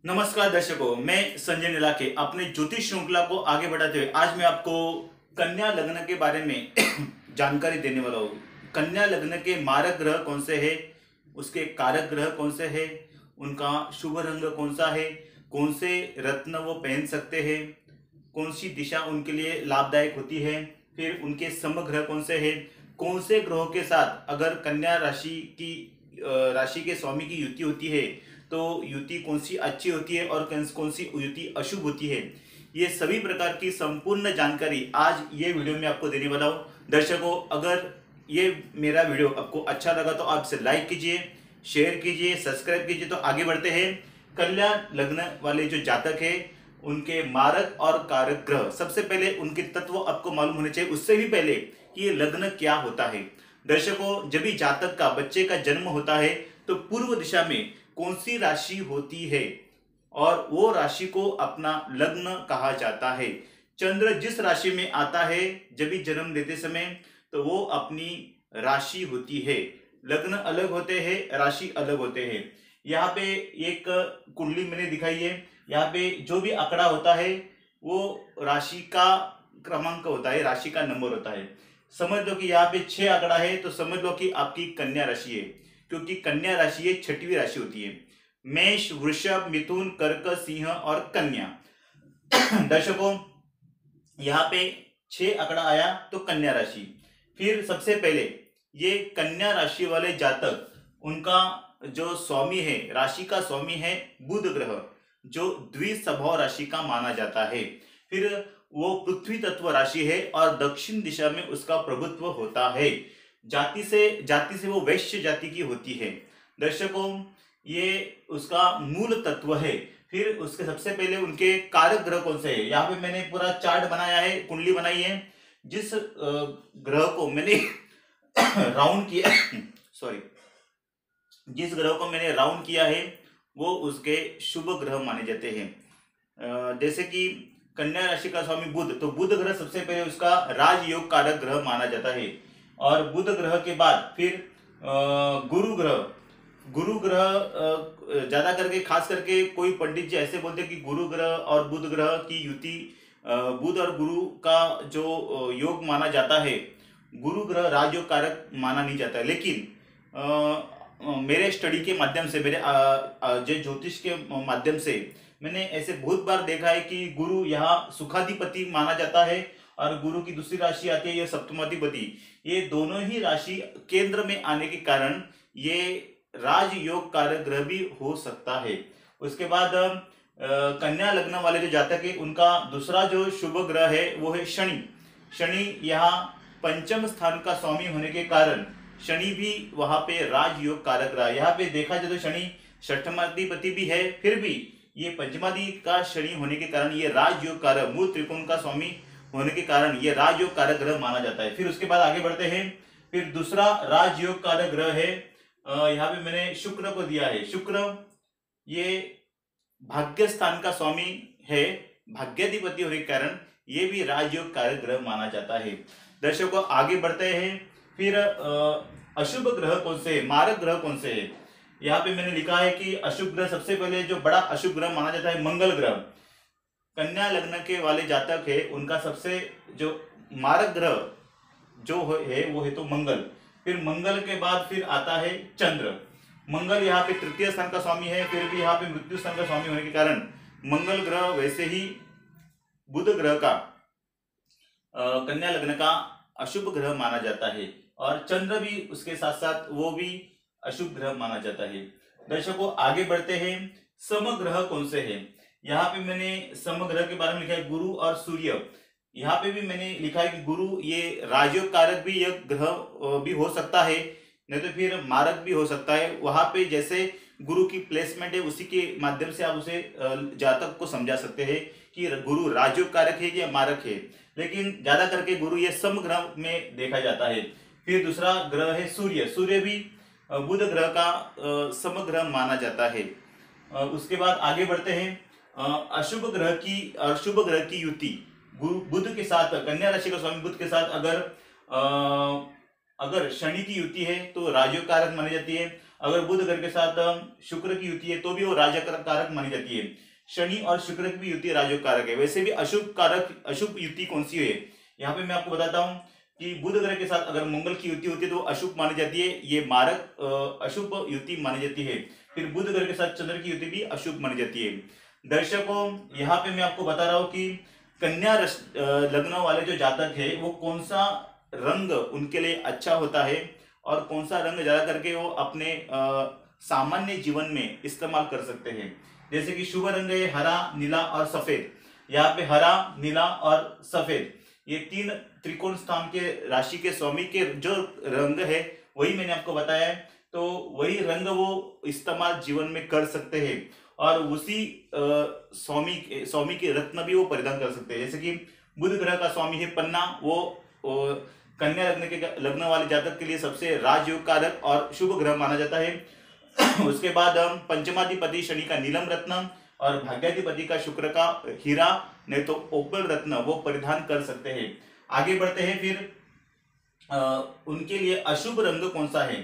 नमस्कार दर्शकों, मैं संजय नीलाके अपने ज्योतिष श्रृंखला को आगे बढ़ाते हुए आज मैं आपको कन्या लग्न के बारे में जानकारी देने वाला हूँ। कन्या लग्न के मारक ग्रह कौन से हैं, उसके कारक ग्रह कौन से हैं, उनका शुभ रंग कौन सा है, कौन से रत्न वो पहन सकते हैं, कौन सी दिशा उनके लिए लाभदायक होती है, फिर उनके समग्रह कौन से हैं, कौन से ग्रहों के साथ अगर कन्या राशि के स्वामी की युति होती है तो युति कौन सी अच्छी होती है और कौन सी युति अशुभ होती है। ये सभी प्रकार की संपूर्ण जानकारी आज ये वीडियो में आपको देने वाला हूँ। दर्शकों, अगर ये मेरा वीडियो आपको अच्छा लगा तो आप इसे लाइक कीजिए, शेयर कीजिए, सब्सक्राइब कीजिए। तो आगे बढ़ते हैं। कन्या लग्न वाले जो जातक है उनके मारक और कारक ग्रह, सबसे पहले उनके तत्व आपको मालूम होने चाहिए। उससे भी पहले कि ये लग्न क्या होता है। दर्शकों, जब भी जातक का बच्चे का जन्म होता है तो पूर्व दिशा में कौन सी राशि होती है और वो राशि को अपना लग्न कहा जाता है। चंद्र जिस राशि में आता है जब भी जन्म देते समय तो वो अपनी राशि होती है। लग्न अलग होते हैं, राशि अलग होते हैं। यहाँ पे एक कुंडली मैंने दिखाई है। यहाँ पे जो भी आंकड़ा होता है वो राशि का क्रमांक होता है, राशि का नंबर होता है। समझ लो कि यहाँ पे 6 आंकड़ा है तो समझ लो कि आपकी कन्या राशि है, क्योंकि कन्या राशि एक छठवीं राशि होती है। मेष, वृषभ, मिथुन, कर्क, सिंह और कन्या। दर्शकों, यहाँ पे 6 आंकड़ा आया तो कन्या राशि। फिर सबसे पहले ये कन्या राशि वाले जातक, उनका जो स्वामी है, राशि का स्वामी है बुध ग्रह, जो द्विस्वभाव राशि का माना जाता है। फिर वो पृथ्वी तत्व राशि है और दक्षिण दिशा में उसका प्रभुत्व होता है। जाति से वो वैश्य जाति की होती है। दर्शकों, ये उसका मूल तत्व है। फिर उसके सबसे पहले उनके कारक ग्रह कौन से है। यहाँ पे मैंने पूरा चार्ट बनाया है, कुंडली बनाई है। जिस ग्रह को मैंने राउंड किया सॉरी जिस ग्रह को मैंने राउंड किया है वो उसके शुभ ग्रह माने जाते हैं। जैसे कि कन्या राशि का स्वामी बुध, तो बुध ग्रह सबसे पहले उसका राजयोग कारक ग्रह माना जाता है। और बुध ग्रह के बाद फिर गुरु ग्रह ज्यादा करके, खास करके कोई पंडित जी ऐसे बोलते हैं कि गुरु ग्रह और बुध ग्रह की युति, बुध और गुरु का जो योग माना जाता है, गुरु ग्रह राजयोग कारक माना नहीं जाता है। लेकिन मेरे स्टडी के माध्यम से, मेरे जो ज्योतिष के माध्यम से मैंने ऐसे बहुत बार देखा है कि गुरु यहाँ सुखाधिपति माना जाता है और गुरु की दूसरी राशि आती है यह सप्तमाधिपति। ये दोनों ही राशि केंद्र में आने के कारण ये राजयोग कारक ग्रह भी हो सकता है। उसके बाद कन्या लग्न वाले जो जातक है उनका दूसरा जो शुभ ग्रह है वो है शनि। शनि यहाँ पंचम स्थान का स्वामी होने के कारण शनि भी वहां पे राजयोग कारक रहा। यहाँ पे देखा जाए तो शनि षष्ठमाधिपति भी है, फिर भी ये पंचमादि का शनि होने के कारण ये राजयोग कारक, मूल त्रिकोण का स्वामी होने के कारण ये राजयोग कारक ग्रह माना जाता है। फिर उसके बाद आगे बढ़ते हैं। फिर दूसरा राजयोग कारक ग्रह है, यहाँ पे मैंने शुक्र को दिया है। शुक्र ये भाग्य स्थान का स्वामी है, भाग्याधिपति होने के कारण ये भी राजयोग कारक ग्रह माना जाता है। दर्शकों, आगे बढ़ते हैं। फिर अशुभ ग्रह कौन से, मारक ग्रह कौन से है। यहाँ पे मैंने लिखा है कि अशुभ ग्रह, सबसे पहले जो बड़ा अशुभ ग्रह माना जाता है मंगल ग्रह। कन्या लग्न के वाले जातक है उनका सबसे जो मारक ग्रह जो है वो है तो मंगल। फिर मंगल के बाद फिर आता है चंद्र। मंगल यहाँ पे तृतीय स्थान का स्वामी है, फिर भी यहाँ पे मृत्यु स्थान का स्वामी होने के कारण मंगल ग्रह वैसे ही बुध ग्रह का कन्या लग्न का अशुभ ग्रह माना जाता है। और चंद्र भी उसके साथ साथ वो भी अशुभ ग्रह माना जाता है। दर्शकों, आगे बढ़ते हैं। समग्रह कौन से हैं। यहाँ पे मैंने समग्रह के बारे में लिखा है गुरु और सूर्य। यहाँ पे भी मैंने लिखा है कि गुरु ये राजयोग कारक भी यह ग्रह भी हो सकता है, नहीं तो फिर मारक भी हो सकता है। वहां पे जैसे गुरु की प्लेसमेंट है उसी के माध्यम से आप उसे जातक को समझा सकते हैं कि गुरु राजयोग कारक है या मारक है। लेकिन ज्यादा करके गुरु ये समग्रह में देखा जाता है। फिर दूसरा ग्रह है सूर्य। सूर्य भी बुध ग्रह का समग्रह माना जाता है। उसके बाद आगे बढ़ते हैं। अशुभ ग्रह की युति बुध के साथ, कन्या राशि का स्वामी बुध के साथ अगर शनि की युति है तो राजयोग कारक मानी जाती है। अगर बुध ग्रह के साथ शुक्र की युति है तो भी वो राजयोग कारक मानी जाती है। शनि और शुक्र की भी युति राजयोग कारक है। वैसे भी अशुभ युति कौन सी है, यहाँ पे मैं आपको बताता हूँ कि बुध ग्रह के साथ अगर मंगल की युति होती है तो अशुभ मानी जाती है, ये मारक अशुभ युति मानी जाती है। फिर बुध ग्रह के साथ चंद्र की युति भी अशुभ मानी जाती है। दर्शकों, यहाँ पे मैं आपको बता रहा हूँ कि कन्या लग्न वाले जो जातक है वो कौन सा रंग उनके लिए अच्छा होता है और कौन सा रंग ज्यादा करके वो अपने सामान्य जीवन में इस्तेमाल कर सकते हैं। जैसे कि शुभ रंग है हरा, नीला और सफेद। यहाँ पे हरा, नीला और सफेद ये तीन त्रिकोण स्थान के राशि के स्वामी के जो रंग है वही मैंने आपको बताया है। तो वही रंग वो इस्तेमाल जीवन में कर सकते हैं और उसी स्वामी के रत्न भी वो परिधान कर सकते हैं। जैसे कि बुध ग्रह का स्वामी है पन्ना, वो कन्या लग्न वाले जातक के लिए सबसे राजयोग कारक और शुभ ग्रह माना जाता है। उसके बाद हम पंचमाधिपति शनि का नीलम रत्न और भाग्याधिपति का शुक्र का हीरा नहीं तो ओपल रत्न वो परिधान कर सकते हैं। आगे बढ़ते हैं, फिर उनके लिए अशुभ रंग कौन सा है,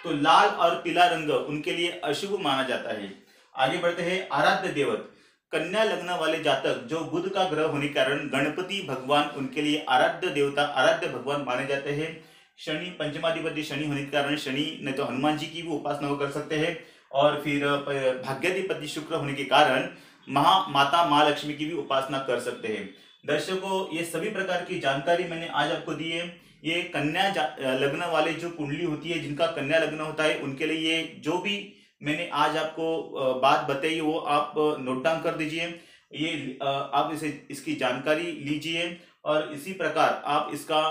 तो लाल और पीला रंग उनके लिए अशुभ माना जाता है। आगे बढ़ते हैं, आराध्य देवत कन्या लग्न वाले जातक जो बुध का ग्रह होने के कारण गणपति भगवान उनके लिए आराध्य देवता, आराध्य भगवान माने जाते हैं। शनि पंचमाधिपति शनि होने के कारण शनि नहीं तो हनुमान जी की भी उपासना वो कर सकते हैं। और फिर भाग्याधिपति शुक्र होने के कारण माता महालक्ष्मी की भी उपासना कर सकते हैं। दर्शकों, ये सभी प्रकार की जानकारी मैंने आज आपको दी है। ये कन्या लग्न वाले जो कुंडली होती है, जिनका कन्या लग्न होता है, उनके लिए ये जो भी मैंने आज आपको बात बताई वो आप नोट डाउन कर दीजिए। ये आप इसकी जानकारी लीजिए और इसी प्रकार आप इसका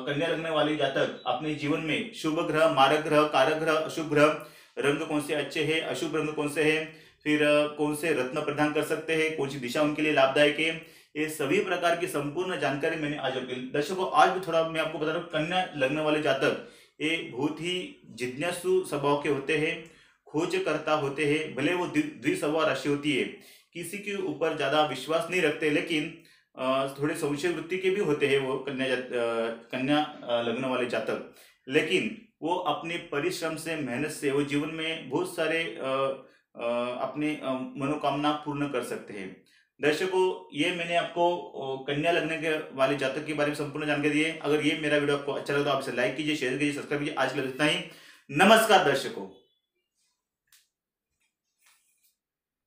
कन्या लग्न वाले जातक अपने जीवन में शुभ ग्रह, मारक ग्रह, कारक ग्रह, अशुभ ग्रह, रंग कौन से अच्छे हैं, अशुभ रंग कौन से हैं, फिर कौन से रत्न प्रदान कर सकते हैं, कौन सी दिशा उनके लिए लाभदायक है, ये सभी प्रकार की संपूर्ण जानकारी मैंने आज आपके दर्शकों आज भी थोड़ा मैं आपको बता रहा हूँ। कन्या लग्न वाले जातक ये बहुत ही जिज्ञासु स्वभाव के होते हैं, खोज करता होते हैं। भले वो द्विस्वभाव राशि होती है, किसी के ऊपर ज्यादा विश्वास नहीं रखते, लेकिन थोड़े संशय वृत्ति के भी होते हैं वो कन्या लग्न वाले जातक। लेकिन वो अपने परिश्रम से, मेहनत से वो जीवन में बहुत सारे अपने मनोकामना पूर्ण कर सकते हैं। दर्शकों, ये मैंने आपको कन्या लगने के वाले जातक के बारे में संपूर्ण जानकारी दी है। अगर ये मेरा वीडियो आपको अच्छा लगा तो आप इसे लाइक कीजिए, शेयर कीजिए, सब्सक्राइब कीजिए। आज के लिए इतना ही। नमस्कार दर्शकों।